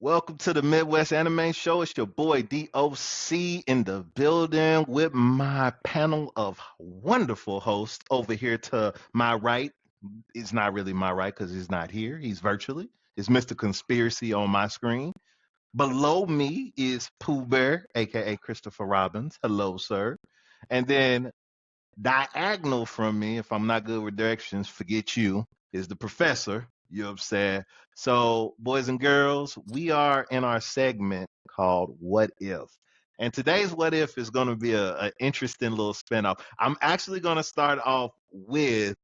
Welcome to the Midwest Anime Show. It's your boy DOC in the building with my panel of wonderful hosts over here to my right. It's not really my right because he's not here. He's virtually. It's Mr. Conspiracy on my screen. Below me is Pooh Bear, aka Christopher Robbins. Hello, sir. And then diagonal from me, if I'm not good with directions, forget you, is the professor. You know what I'm saying? So, boys and girls, we are in our segment called What If? And today's What If is going to be an interesting little spinoff. I'm actually going to start off with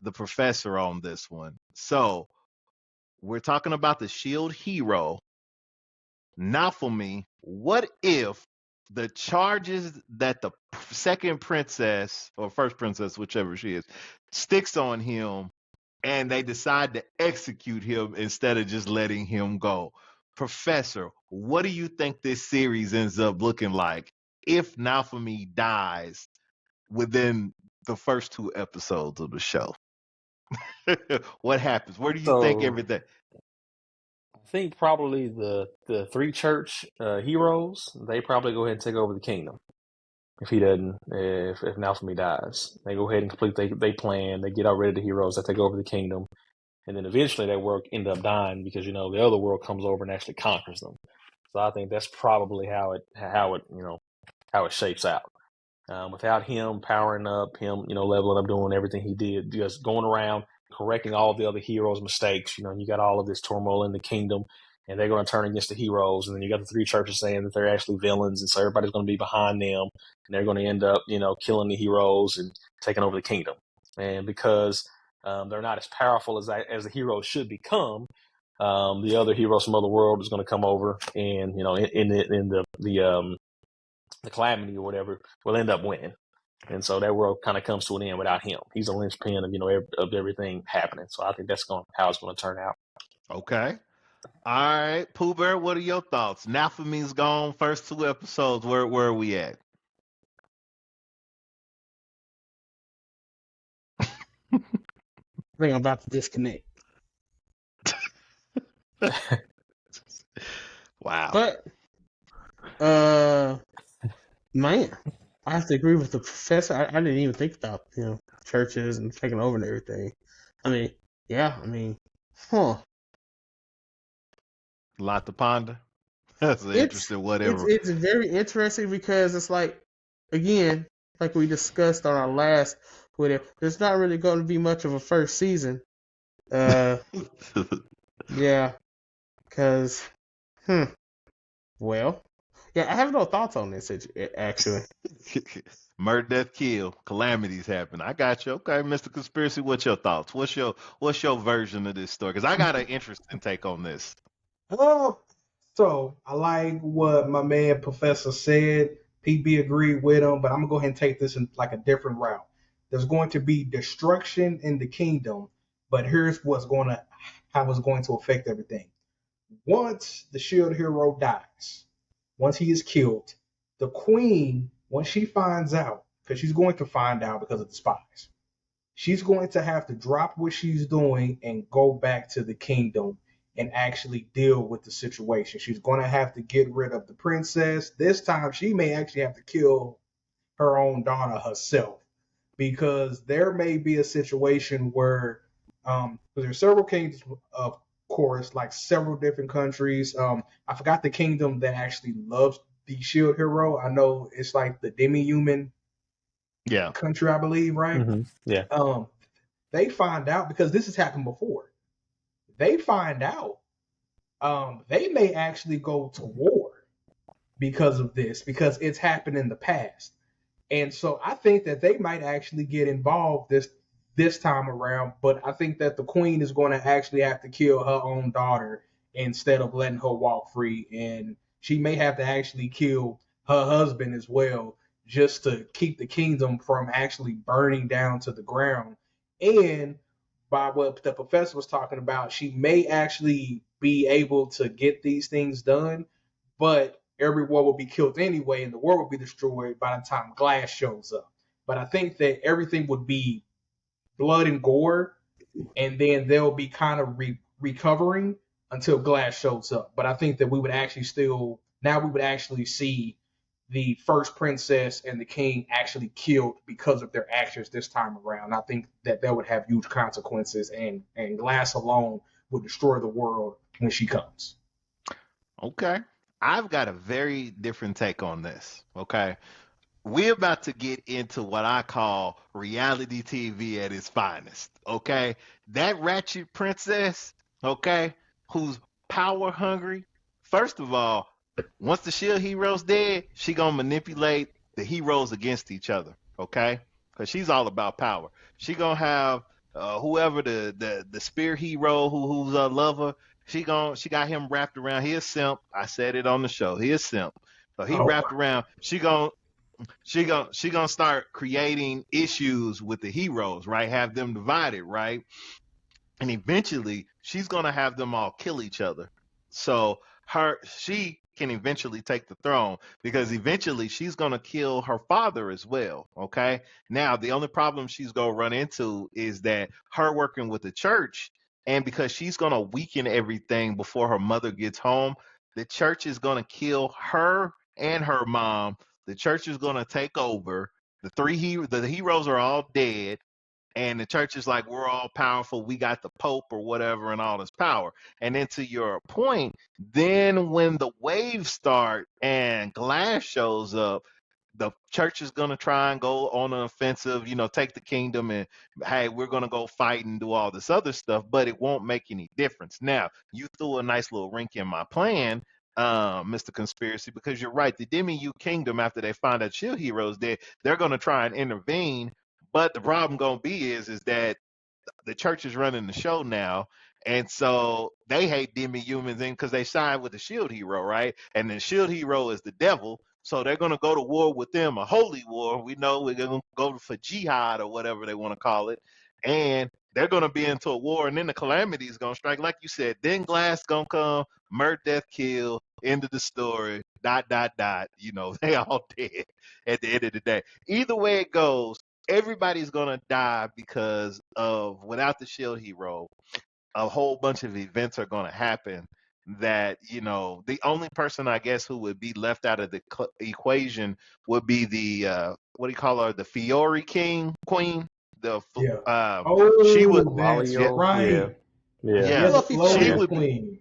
the professor on this one. So, we're talking about the shield hero. Naofumi, what if the charges that the second princess or first princess, whichever she is, sticks on him and they decide to execute him instead of just letting him go? Professor, what do you think this series ends up looking like if Naofumi dies within the first two episodes of the show? What happens? Where do you think So everything? I think probably the three church heroes, they probably go ahead and take over the kingdom. If he doesn't, if Naofumi dies, they go ahead and complete they plan. They get out rid of the heroes that take over the kingdom, and then eventually that world end up dying because the other world comes over and actually conquers them. So I think that's probably how it shapes out. Without him powering up, him leveling up, doing everything he did, just going around correcting all the other heroes' mistakes. You got all of this turmoil in the kingdom, and they're going to turn against the heroes. And then you got the three churches saying that they're actually villains, and so everybody's going to be behind them, and they're going to end up, killing the heroes and taking over the kingdom. And because they're not as powerful as the heroes should become, the other heroes from other world is going to come over, and in the calamity or whatever will end up winning. And so that world kind of comes to an end without him. He's a linchpin of of everything happening. So I think that's how it's going to turn out. Okay. All right, Pooh Bear, what are your thoughts? Naofumi's gone. First two episodes. Where are we at? I think I'm about to disconnect. Wow. But, man, I have to agree with the professor. I didn't even think about, churches and taking over and everything. Huh. A lot to ponder. That's an interesting whatever. It's very interesting because it's like, again, like we discussed on our last video, there's not really going to be much of a first season. Yeah, because, well, yeah, I have no thoughts on this, actually. Murder, death, kill, calamities happen. I got you. Okay, Mr. Conspiracy, what's your thoughts? What's your version of this story? Because I got an interesting take on this. Oh, so I like what my man Professor said. PB agreed with him, but I'm gonna go ahead and take this in like a different route. There's going to be destruction in the kingdom, but here's how it's going to affect everything. Once the shield hero dies, once he is killed, the queen, once she finds out, because she's going to find out because of the spies, she's going to have to drop what she's doing and go back to the kingdom and actually deal with the situation. She's going to have to get rid of the princess. This time, she may actually have to kill her own daughter herself because there may be a situation where there's several kingdoms, of course, like several different countries. I forgot the kingdom that actually loves the shield hero. I know it's like the demi-human country, I believe, right? Mm-hmm. Yeah. They find out because this has happened before. They find out they may actually go to war because of this, because it's happened in the past. And so I think that they might actually get involved this time around, but I think that the queen is going to actually have to kill her own daughter instead of letting her walk free. And she may have to actually kill her husband as well, just to keep the kingdom from actually burning down to the ground. And by what the professor was talking about, she may actually be able to get these things done, but everyone will be killed anyway, and the world will be destroyed by the time Glass shows up. But I think that everything would be blood and gore, and then they'll be kind of recovering until Glass shows up. But I think that we would actually see the first princess and the king actually killed because of their actions this time around. I think that would have huge consequences, and Glass alone would destroy the world when she comes. Okay. I've got a very different take on this. Okay. We're about to get into what I call reality TV at its finest. Okay. That ratchet princess, okay, who's power hungry. First of all, once the shield hero's dead, she gonna manipulate the heroes against each other. Okay. Because she's all about power. She gonna have whoever the spear hero who's a lover. She got him wrapped around. He a simp. I said it on the show. He a simp. So he Oh, wrapped around. She gonna start creating issues with the heroes, right? Have them divided, right? And eventually she's gonna have them all kill each other. So she can eventually take the throne because eventually she's gonna kill her father as well. Okay. Now the only problem she's gonna run into is that her working with the church, and because she's gonna weaken everything before her mother gets home, the church is gonna kill her and her mom. The church is gonna take over. The heroes are all dead, and the church is like, we're all powerful, we got the pope or whatever and all this power. And then to your point, then when the waves start and Glass shows up, the church is going to try and go on an offensive, take the kingdom, and hey, we're going to go fight and do all this other stuff, but it won't make any difference. Now you threw a nice little rink in my plan, Mr. Conspiracy, because you're right. The Demi Kingdom, after they find out Shield Heroes dead, they're going to try and intervene, but the problem gonna be is that the church is running the show now, and so they hate demi humans in because they side with the shield hero, right? And the shield hero is the devil, so they're gonna go to war with them, a holy war. We know we're gonna go for jihad or whatever they want to call it, and they're gonna be into a war, and then the calamity is gonna strike, like you said. Then Glass gonna come, murder, death, kill. End of the story. Dot dot dot. They all dead at the end of the day. Either way it goes, everybody's gonna die because of without the shield hero, a whole bunch of events are gonna happen that the only person I guess who would be left out of the equation would be the what do you call her, the Fiore Queen, the yeah. she would, Oh, that's yeah, Malio, yeah, right. yeah, Yeah, yeah, the Fluffy she Floating Queen. would be, Queen.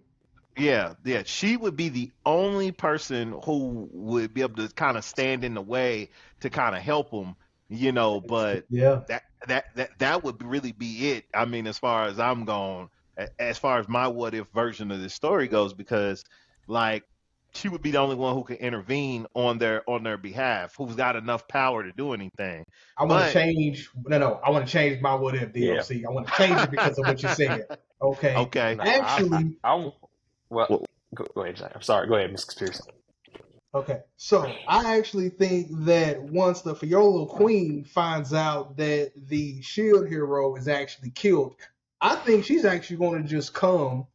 yeah, she would be the only person who would be able to kind of stand in the way to kind of help them, but Yeah. that would really be it. I mean, as far as I'm going, as far as my what if version of this story goes, because like she would be the only one who can intervene on their behalf, who's got enough power to do anything. I want to But change. No. I want to change my what if yeah. DOC. I want to change it because of what you said. Okay. okay, No, Actually, well, go ahead, Jack. I'm sorry. Go ahead, Mr. Conspiracy. okay. So I actually think that once the Fiolo Queen finds out that the shield hero is actually killed, I think she's actually going to just come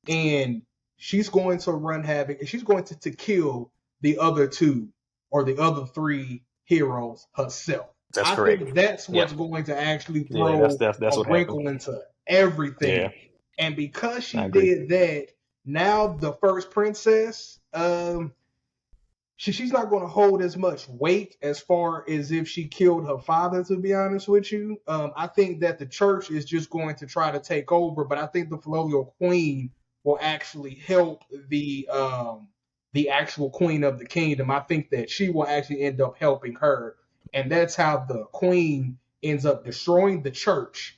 and she's going to run havoc and she's going to kill the other two or the other three heroes herself. That's I correct. think that's Yeah, what's going to actually yeah. throw That's a what happened. wrinkle into everything. Yeah, And because I she agree. did that, now the first princess, she's not going to hold as much weight as far as if she killed her father. To be honest with you, I think that the church is just going to try to take over, but I think the Filial Queen will actually help the actual Queen of the Kingdom. I think that she will actually end up helping her, and that's how the Queen ends up destroying the church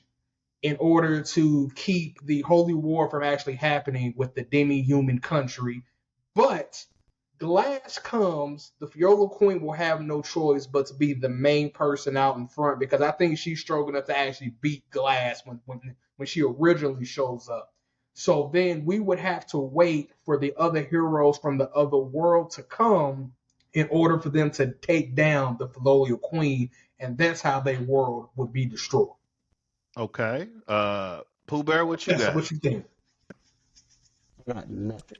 in order to keep the holy war from actually happening with the demi-human country. But Glass comes, the Fiola Queen will have no choice but to be the main person out in front because I think she's strong enough to actually beat Glass when she originally shows up. So then we would have to wait for the other heroes from the other world to come in order for them to take down the Filial Queen, and that's how their world would be destroyed. okay. Pooh Bear, what you That's got? what you think. Got nothing.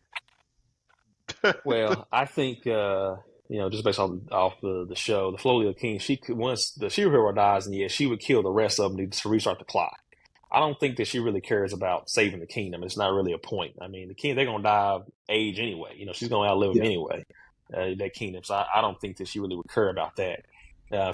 Well, I think just based off the show, the Flolio King, she could once the She Hero dies, and yeah, she would kill the rest of them to restart the clock. I don't think that she really cares about saving the kingdom. It's not really a point. I mean, the king, they're going to die of age anyway. You know, she's going to outlive them anyway, that kingdom. So I don't think that she really would care about that.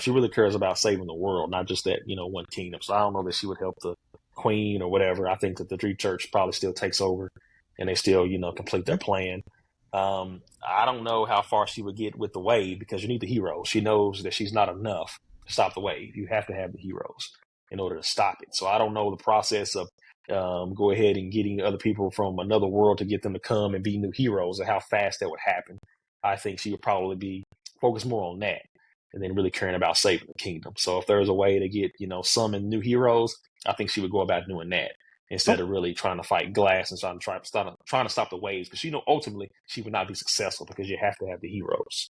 She really cares about saving the world, not just that, one kingdom. So I don't know that she would help the queen or whatever. I think that the Tree Church probably still takes over and they still, complete their plan. I don't know how far she would get with the wave because you need the heroes. She knows that she's not enough to stop the wave. You have to have the heroes in order to stop it. So I don't know the process of go ahead and getting other people from another world to get them to come and be new heroes and how fast that would happen. I think she would probably be focused more on that and then really caring about saving the kingdom. So if there's a way to get, summon new heroes, I think she would go about doing that instead of really trying to fight glass and trying to stop the waves. Because, ultimately she would not be successful because you have to have the heroes.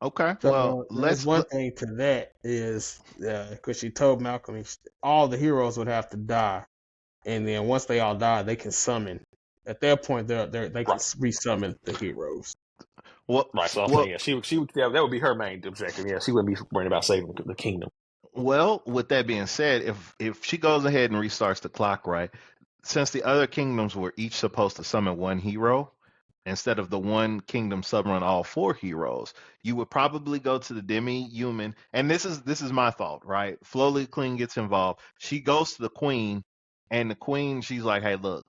Okay, So well, there's one thing to that is because she told Malcolm all the heroes would have to die, and then once they all die, they can summon. At that point, they can resummon the heroes. Right. So I'm saying, yeah, she would that would be her main objective. Yeah, she wouldn't be worried about saving the kingdom. Well, with that being said, if she goes ahead and restarts the clock, right, since the other kingdoms were each supposed to summon one hero, instead of the one kingdom summon all four heroes, you would probably go to the demi-human. And this is my thought, right? Flowly Queen gets involved. She goes to the queen, and the queen, she's like, "Hey, look,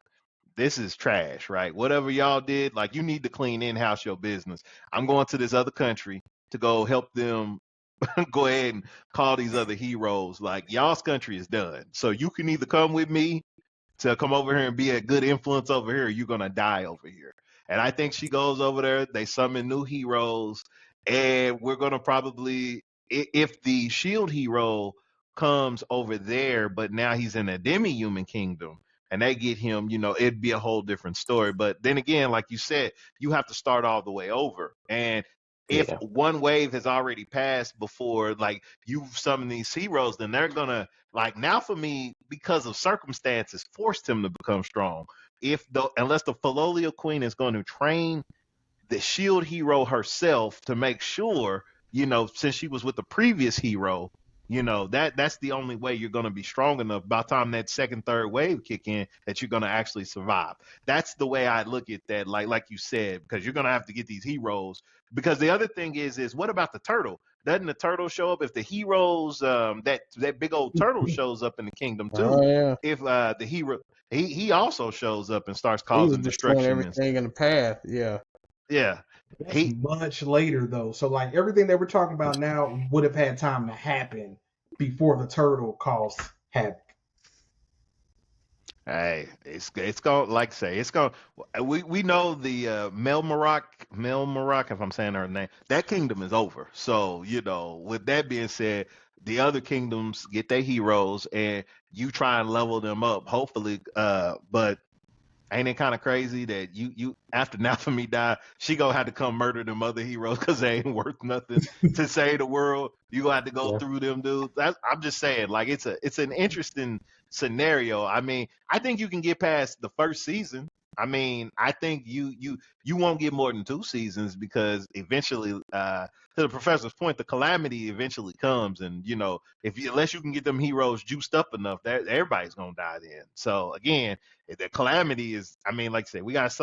this is trash, right? Whatever y'all did, like, you need to clean in-house your business. I'm going to this other country to go help them go ahead and call these other heroes. Like, y'all's country is done. So you can either come with me to come over here and be a good influence over here, or you're gonna die over here." And I think she goes over there, they summon new heroes, and we're gonna probably, if the shield hero comes over there, but now he's in a demi-human kingdom, and they get him, it'd be a whole different story. But then again, like you said, you have to start all the way over. And if one wave has already passed before, like, you've summoned these heroes, then they're gonna, like, now for me, because of circumstances, forced him to become strong. Unless the Philolio Queen is going to train the shield hero herself to make sure, since she was with the previous hero, that's the only way you're going to be strong enough by the time that second, third wave kick in, that you're going to actually survive. That's the way I look at that. Like you said, because you're going to have to get these heroes. Because the other thing is what about the turtle? Doesn't the turtle show up if the heroes, that big old turtle shows up in the kingdom too? Oh, yeah. If the hero, he also shows up and starts He was causing destroying destruction. everything in the path. Yeah. Yeah. That's much later though. So like everything that we're talking about now would have had time to happen before the turtle caused havoc. Hey, it's going, like I say, it's going. We know the Melromarc, if I'm saying her name, that kingdom is over. So, with that being said, the other kingdoms get their heroes, and you try and level them up, hopefully. But ain't it kind of crazy that you after Naofumi die, she gonna have to come murder them other heroes because they ain't worth nothing to save the world. You gonna have to go through them dudes. I'm just saying, like, it's an interesting scenario. I mean, I think you can get past the first season. I mean, I think you won't get more than 2 seasons because eventually, to the professor's point, the calamity eventually comes, and unless you can get them heroes juiced up enough, that everybody's gonna die then. So again, the calamity is, I mean, like I said, we got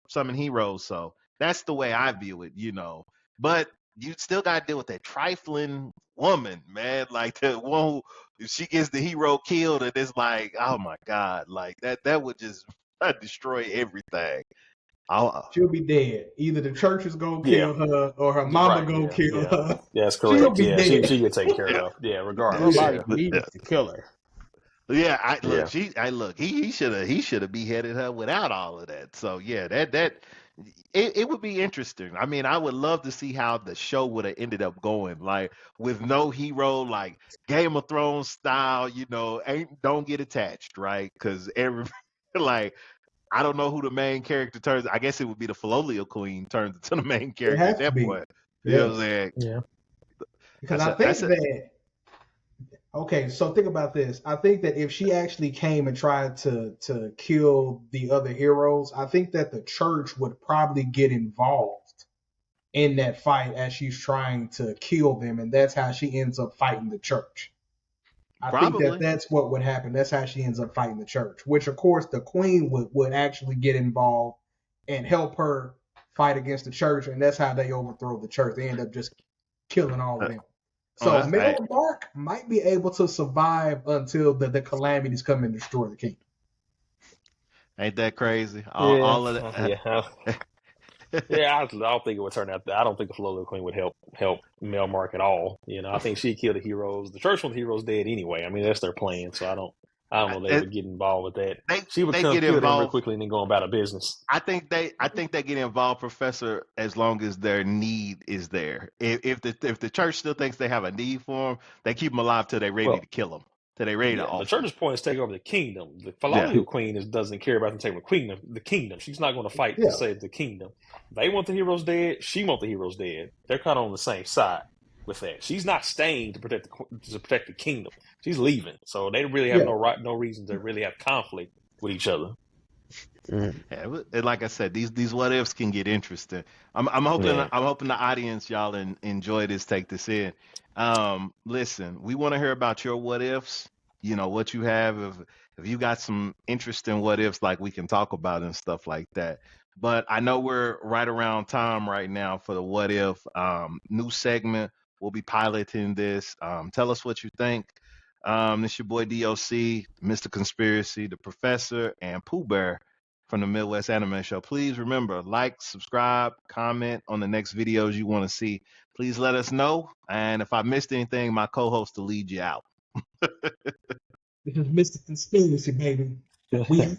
summon heroes, so that's the way I view it. But you still got to deal with that trifling woman, man. Like, the one who, if she gets the hero killed, and it's like, oh my god, like that would just destroy everything. She'll be dead. Either the church is gonna kill her or her mama gonna kill her. Yeah, that's correct. She'll be dead. She get taken care of. Yeah, regardless. Somebody needs to kill her. Yeah, he should have beheaded her without all of that. So yeah, it would be interesting. I mean, I would love to see how the show would have ended up going, like, with no hero, like Game of Thrones style. Don't get attached, right? Because every like, I don't know who the main character turns. I guess it would be the Philolio Queen turns into the main character at that point. Yeah. You know what I'm saying? Yeah. Because I think that. Okay, so think about this. I think that if she actually came and tried to kill the other heroes, I think that the church would probably get involved in that fight as she's trying to kill them, and that's how she ends up fighting the church. I think Probably. that's what would happen. That's how she ends up fighting the church, which of course the queen would actually get involved and help her fight against the church, and that's how they overthrow the church. They end up just killing all of them. Oh, So that's hey, Melromarc might be able to survive until the calamities come and destroy the kingdom. ain't that crazy? Yeah, All of the, yeah. Yeah, I don't think it would turn out that. I don't think the Flow of the Queen would help Melmark at all. You know, I think she'd kill the heroes. The church want the heroes dead anyway. I mean, that's their plan. So I don't know they would get involved with that. She would they come get kill them real involved. quickly and then go about her business. I think they get involved, Professor, as long as their need is there. If the church still thinks they have a need for them, they keep them alive till they're ready Well, to kill them, till they're ready to yeah, the off them. church's point is to take over the kingdom. The Yeah. Colonial Queen doesn't care about them taking the kingdom. She's not going to fight Yeah. to save the kingdom. They want the heroes dead. She wants the heroes dead. They're kind of on the same side with that. She's not staying to protect the kingdom. She's leaving. So they really have no reason to really have conflict with each other. Yeah, and like I said, these what ifs can get interesting. I'm hoping Yeah. I'm hoping the audience y'all enjoy this, take this in. Listen, we want to hear about your what ifs. You know what you have. If you got some interesting what ifs, like we can talk about and stuff like that. But I know we're right around time right now for the what if new segment. We'll be piloting this. Tell us what you think. This your boy DOC, Mr. Conspiracy, the Professor, and Pooh Bear from the Midwest Anime Show. Please remember, like, subscribe, comment on the next videos you want to see. Please let us know. And if I missed anything, my co-host will lead you out. This is Mr. Conspiracy, baby. We